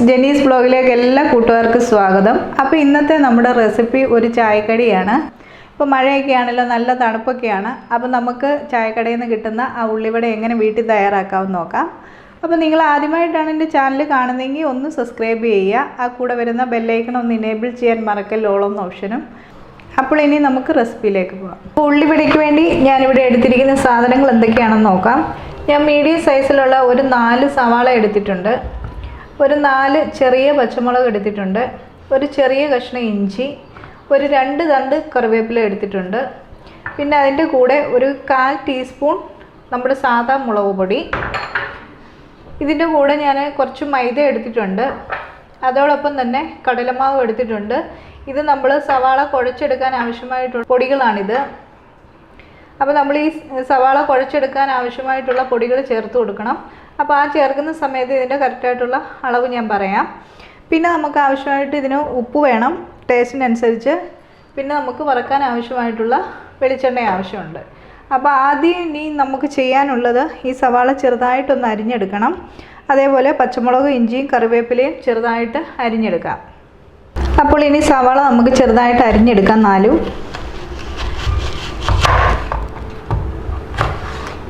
ജെനീസ് ബ്ലോഗിലേക്ക് എല്ലാ കൂട്ടുകാർക്കും സ്വാഗതം. അപ്പോൾ ഇന്നത്തെ നമ്മുടെ റെസിപ്പി ഒരു ചായക്കടിയാണ്. ഇപ്പോൾ മഴയൊക്കെ ആണല്ലോ, നല്ല തണുപ്പൊക്കെയാണ്. അപ്പോൾ നമുക്ക് ചായക്കടയിൽ നിന്ന് കിട്ടുന്ന ആ ഉള്ളിവട എങ്ങനെ വീട്ടിൽ തയ്യാറാക്കാമെന്ന് നോക്കാം. അപ്പോൾ നിങ്ങൾ ആദ്യമായിട്ടാണ് എൻ്റെ ചാനൽ കാണുന്നതെങ്കിൽ ഒന്ന് സബ്സ്ക്രൈബ് ചെയ്യുക. ആ കൂടെ വരുന്ന ബെല്ലൈക്കൺ ഒന്ന് ഇനേബിൾ ചെയ്യാൻ മറക്കല്ല, ഓളെന്ന ഓപ്ഷനും. അപ്പോൾ ഇനി നമുക്ക് റെസിപ്പിയിലേക്ക് പോകാം. അപ്പോൾ ഉള്ളിവടയ്ക്ക് വേണ്ടി ഞാനിവിടെ എടുത്തിരിക്കുന്ന സാധനങ്ങൾ എന്തൊക്കെയാണെന്ന് നോക്കാം. ഞാൻ മീഡിയം സൈസിലുള്ള ഒരു 4 സവാള എടുത്തിട്ടുണ്ട്, ഒരു 4 ചെറിയ പച്ചമുളക് എടുത്തിട്ടുണ്ട്, ഒരു ചെറിയ കഷ്ണം ഇഞ്ചി, ഒരു 2 തണ്ട് കറിവേപ്പില എടുത്തിട്ടുണ്ട്. പിന്നെ അതിൻ്റെ കൂടെ ഒരു 1/4 ടീസ്പൂൺ നമ്മുടെ സാദാ മുളക് പൊടി. ഇതിൻ്റെ കൂടെ ഞാൻ കുറച്ച് മൈദ എടുത്തിട്ടുണ്ട്. അതോടൊപ്പം തന്നെ കടലമാവ് എടുത്തിട്ടുണ്ട്. ഇത് നമ്മൾ സവാള കുഴച്ചെടുക്കാൻ ആവശ്യമായിട്ടുള്ള പൊടികളാണിത്. അപ്പോൾ നമ്മൾ ഈ സവാള കുഴച്ചെടുക്കാൻ ആവശ്യമായിട്ടുള്ള പൊടികൾ ചേർത്ത് കൊടുക്കണം. അപ്പോൾ ആ ചേർക്കുന്ന സമയത്ത് ഇതിൻ്റെ കറക്റ്റായിട്ടുള്ള അളവ് ഞാൻ പറയാം. പിന്നെ നമുക്ക് ആവശ്യമായിട്ട് ഇതിന് ഉപ്പ് വേണം ടേസ്റ്റിനനുസരിച്ച്. പിന്നെ നമുക്ക് വറക്കാൻ ആവശ്യമായിട്ടുള്ള വെളിച്ചെണ്ണ ആവശ്യമുണ്ട്. അപ്പോൾ ആദ്യം ഇനി നമുക്ക് ചെയ്യാനുള്ളത് ഈ സവാള ചെറുതായിട്ടൊന്ന് അരിഞ്ഞെടുക്കണം. അതേപോലെ പച്ചമുളക്, ഇഞ്ചിയും കറിവേപ്പിലയും ചെറുതായിട്ട് അരിഞ്ഞെടുക്കാം. അപ്പോൾ ഇനി സവാള നമുക്ക് ചെറുതായിട്ട് അരിഞ്ഞെടുക്കാം. 4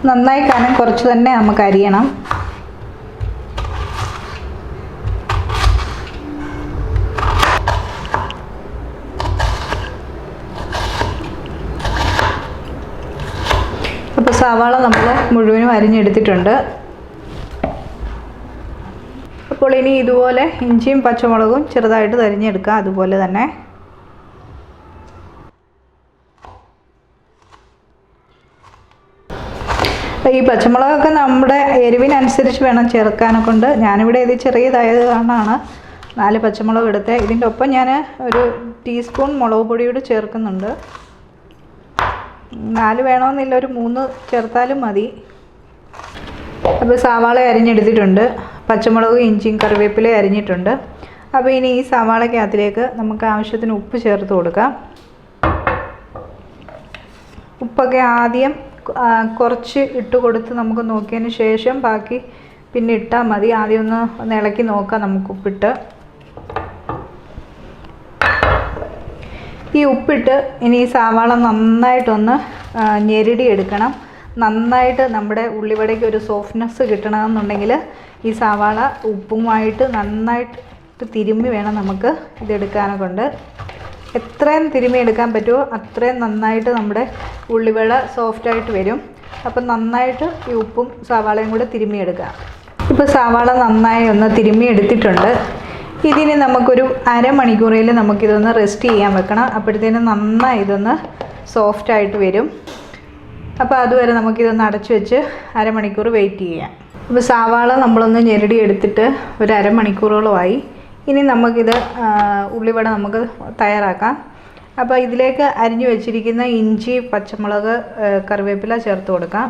നന്നായി കനം കുറച്ച് തന്നെ നമുക്ക് അരിയണം. അപ്പോൾ സവാള നമ്മൾ മുഴുവനും അരിഞ്ഞെടുത്തിട്ടുണ്ട്. അപ്പോൾ ഇനി ഇതുപോലെ ഇഞ്ചിയും പച്ചമുളകും ചെറുതായിട്ട് അരിഞ്ഞെടുക്കുക. അതുപോലെ തന്നെ ഈ പച്ചമുളകൊക്കെ നമ്മുടെ എരിവിനനുസരിച്ച് വേണം ചേർക്കാനൊക്കെ ഉണ്ട്. ഞാനിവിടെ ഇത് ചെറിയതായത് കാരണമാണ് 4 പച്ചമുളക് എടുത്തത്. ഇതിൻ്റെ ഒപ്പം ഞാൻ ഒരു ടീസ്പൂൺ മുളക് പൊടി കൂടി ചേർക്കുന്നുണ്ട്. 4 വേണമെന്നില്ല, ഒരു 3 ചേർത്താലും മതി. അപ്പോൾ സവാള അരിഞ്ഞെടുത്തിട്ടുണ്ട്, പച്ചമുളകും ഇഞ്ചിയും കറിവേപ്പിലയും അരിഞ്ഞിട്ടുണ്ട്. അപ്പോൾ ഇനി ഈ സവാളയ്ക്കകത്തിലേക്ക് നമുക്ക് ആവശ്യത്തിന് ഉപ്പ് ചേർത്ത് കൊടുക്കാം. ഉപ്പൊക്കെ ആദ്യം കുറച്ച് ഇട്ട് കൊടുത്ത് നമുക്ക് നോക്കിയതിന് ശേഷം ബാക്കി പിന്നെ ഇട്ടാൽ മതി. ആദ്യം ഒന്ന് ഇളക്കി നോക്കാം നമുക്ക് ഉപ്പിട്ട്. ഈ ഉപ്പിട്ട് ഇനി ഈ സവാള നന്നായിട്ടൊന്ന് ഞെരടി എടുക്കണം. നന്നായിട്ട് നമ്മുടെ ഉള്ളിവടയ്ക്ക് ഒരു സോഫ്റ്റ്നെസ് കിട്ടണമെന്നുണ്ടെങ്കിൽ ഈ സവാള ഉപ്പുമായിട്ട് നന്നായിട്ട് തിരുമ്മി വേണം നമുക്ക് ഇതെടുക്കാനൊക്കെ ഉണ്ട്. എത്രയും തിരുമ്മി എടുക്കാൻ പറ്റുമോ അത്രയും നന്നായിട്ട് നമ്മുടെ ഉള്ളിവട സോഫ്റ്റായിട്ട് വരും. അപ്പം നന്നായിട്ട് ഈ ഉപ്പും സവാളയും കൂടെ തിരുമ്മിയെടുക്കുക. ഇപ്പോൾ സവാള നന്നായി ഒന്ന് തിരുമ്മി എടുത്തിട്ടുണ്ട്. ഇതിന് നമുക്കൊരു അരമണിക്കൂറിൽ നമുക്കിതൊന്ന് റെസ്റ്റ് ചെയ്യാൻ വെക്കണം. അപ്പോഴത്തേനും നന്നായി ഇതൊന്ന് സോഫ്റ്റായിട്ട് വരും. അപ്പോൾ അതുവരെ നമുക്കിതൊന്ന് അടച്ചു വെച്ച് അരമണിക്കൂർ വെയിറ്റ് ചെയ്യാം. അപ്പോൾ സവാള നമ്മളൊന്ന് ഞെരടി എടുത്തിട്ട് ഒരു അരമണിക്കൂറോളമായി. ഇനി നമുക്കിത് ഉള്ളിവട നമുക്ക് തയ്യാറാക്കാം. അപ്പോൾ ഇതിലേക്ക് അരിഞ്ഞു വെച്ചിരിക്കുന്ന ഇഞ്ചി, പച്ചമുളക്, കറിവേപ്പില ചേർത്ത് കൊടുക്കാം.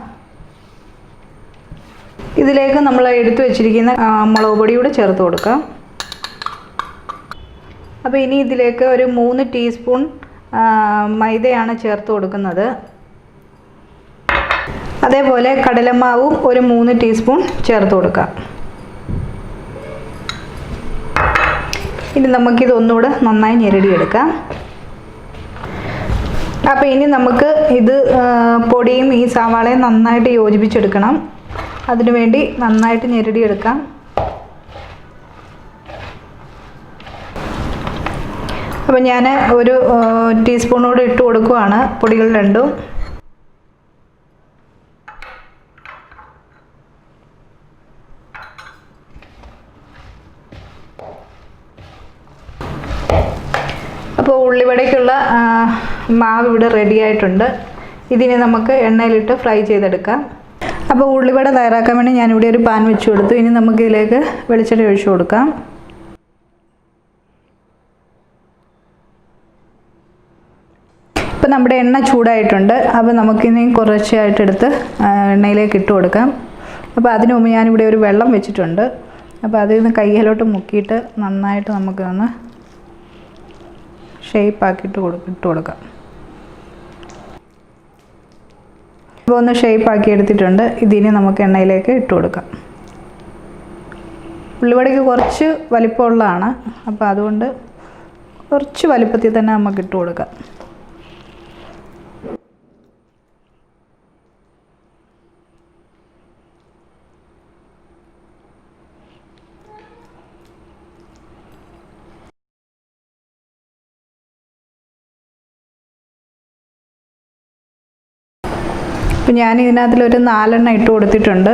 ഇതിലേക്ക് നമ്മൾ എടുത്തു വെച്ചിരിക്കുന്ന മുളക് പൊടി കൂടെ ചേർത്ത് കൊടുക്കാം. അപ്പോൾ ഇനി ഇതിലേക്ക് ഒരു 3 ടീസ്പൂൺ മൈദയാണ് ചേർത്ത് കൊടുക്കുന്നത്. അതേപോലെ കടലമാവും ഒരു 3 ടീസ്പൂൺ ചേർത്ത് കൊടുക്കാം. ഇനി നമുക്കിതൊന്നുകൂടെ നന്നായി ഞെരടിയെടുക്കാം. അപ്പോൾ ഇനി നമുക്ക് ഇത് പൊടിയും ഈ സവാളയും നന്നായിട്ട് യോജിപ്പിച്ചെടുക്കണം. അതിനുവേണ്ടി നന്നായിട്ട് ഞെരടിയെടുക്കാം. അപ്പോൾ ഞാൻ ഒരു ടീസ്പൂണോട് ഇട്ട് കൊടുക്കുകയാണ് പൊടികൾ രണ്ടും. അപ്പോൾ ഉള്ളിവടയ്ക്കുള്ള മാവ് ഇവിടെ റെഡി ആയിട്ടുണ്ട്. ഇതിനെ നമുക്ക് എണ്ണയിലിട്ട് ഫ്രൈ ചെയ്തെടുക്കാം. അപ്പോൾ ഉള്ളിവട തയ്യാറാക്കാൻ വേണ്ടി ഞാനിവിടെ ഒരു പാൻ വെച്ച് കൊടുത്തു. ഇനി നമുക്കിതിലേക്ക് വെളിച്ചെണ്ണ ഒഴിച്ചു കൊടുക്കാം. ഇപ്പോൾ നമ്മുടെ എണ്ണ ചൂടായിട്ടുണ്ട്. അപ്പോൾ നമുക്കിനി കുറച്ചായിട്ടെടുത്ത് എണ്ണയിലേക്ക് ഇട്ട് കൊടുക്കാം. അപ്പോൾ അതിനു മുമ്പ് ഞാനിവിടെ ഒരു വെള്ളം വെച്ചിട്ടുണ്ട്. അപ്പോൾ അതിൽ നിന്ന് കയ്യിലോട്ട് മുക്കിയിട്ട് നന്നായിട്ട് നമുക്കൊന്ന് ഷേപ്പാക്കിയിട്ട് ഇട്ട് കൊടുക്കാം. അപ്പോൾ ഒന്ന് ഷേപ്പാക്കി എടുത്തിട്ടുണ്ട്. ഇതിന് നമുക്ക് എണ്ണയിലേക്ക് ഇട്ട് കൊടുക്കാം. ഉള്ളിവടയ്ക്ക് കുറച്ച് വലിപ്പമുള്ളതാണ്, അപ്പോൾ അതുകൊണ്ട് കുറച്ച് വലിപ്പത്തിൽ തന്നെ നമുക്ക് ഇട്ട് കൊടുക്കാം. അപ്പോൾ ഞാൻ ഇതിനകത്തിലൊരു 4 എണ്ണം ഇട്ട് കൊടുത്തിട്ടുണ്ട്.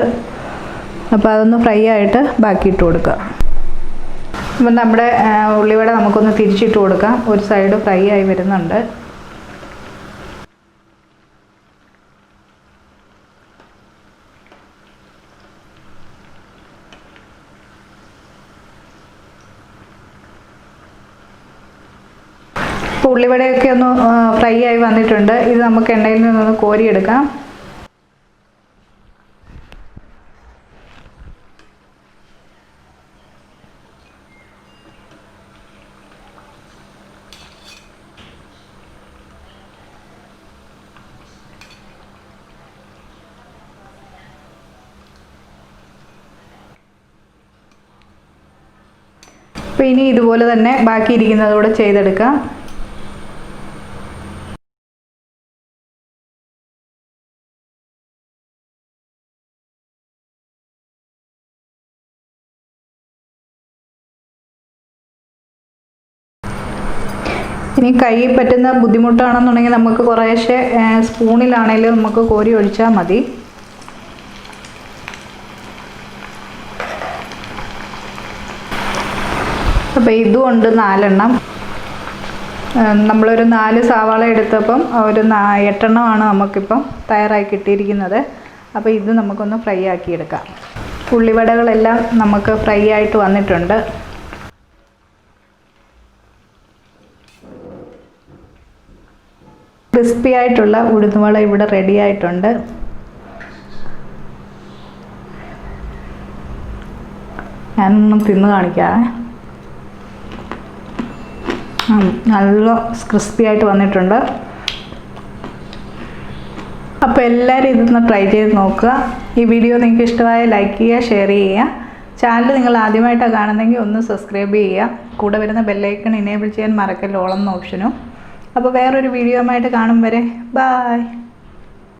അപ്പോൾ അതൊന്ന് ഫ്രൈ ആയിട്ട് ബാക്കി ഇട്ട് കൊടുക്കുക. അപ്പം നമ്മുടെ ഉള്ളിവട നമുക്കൊന്ന് തിരിച്ചിട്ട് കൊടുക്കാം. ഒരു സൈഡ് ഫ്രൈ ആയി വരുന്നുണ്ട്. ഇപ്പോൾ ഉള്ളിവടയൊക്കെ ഒന്ന് ഫ്രൈ ആയി വന്നിട്ടുണ്ട്. ഇത് നമുക്ക് എണ്ണയിൽ നിന്നൊന്ന് കോരിയെടുക്കാം. അപ്പോൾ ഇനി ഇതുപോലെ തന്നെ ബാക്കി ഇരിക്കുന്നതൂടെ ചെയ്തെടുക്കാം. ഇനി കൈ പറ്റുന്ന ബുദ്ധിമുട്ടാണെന്നുണ്ടെങ്കിൽ നമുക്ക് കുറേശ്ശെ സ്പൂണിലാണെങ്കിലും നമുക്ക് കോരി ഒഴിച്ചാൽ മതി. അപ്പോൾ ഇതുകൊണ്ട് 4 എണ്ണം. നമ്മളൊരു 4 സവാള എടുത്തപ്പം ഒരു 8 എണ്ണമാണ് നമുക്കിപ്പം തയ്യാറായി കിട്ടിയിരിക്കുന്നത്. അപ്പോൾ ഇത് നമുക്കൊന്ന് ഫ്രൈ ആക്കിയെടുക്കാം. ഉള്ളിവടകളെല്ലാം നമുക്ക് ഫ്രൈ ആയിട്ട് വന്നിട്ടുണ്ട്. ക്രിസ്പി ആയിട്ടുള്ള ഉഴുന്നുവട ഇവിടെ റെഡി ആയിട്ടുണ്ട്. ഞാനൊന്നും തിന്ന് കാണിക്കാം. നല്ല ക്രിസ്പി ആയിട്ട് വന്നിട്ടുണ്ട്. അപ്പോൾ എല്ലാവരും ഇതൊന്ന് ട്രൈ ചെയ്ത് നോക്കുക. ഈ വീഡിയോ നിങ്ങൾക്ക് ഇഷ്ടമായ ലൈക്ക് ചെയ്യുക, ഷെയർ ചെയ്യുക. ചാനൽ നിങ്ങൾ ആദ്യമായിട്ടാണ് കാണുന്നതെങ്കിൽ ഒന്ന് സബ്സ്ക്രൈബ് ചെയ്യുക. കൂടെ വരുന്ന ബെല്ലൈക്കൺ എനേബിൾ ചെയ്യാൻ മറക്കല്ല, ഓൾ എന്ന ഓപ്ഷനും. അപ്പോൾ വേറൊരു വീഡിയോ ആയിട്ട് കാണും വരെ ബൈ.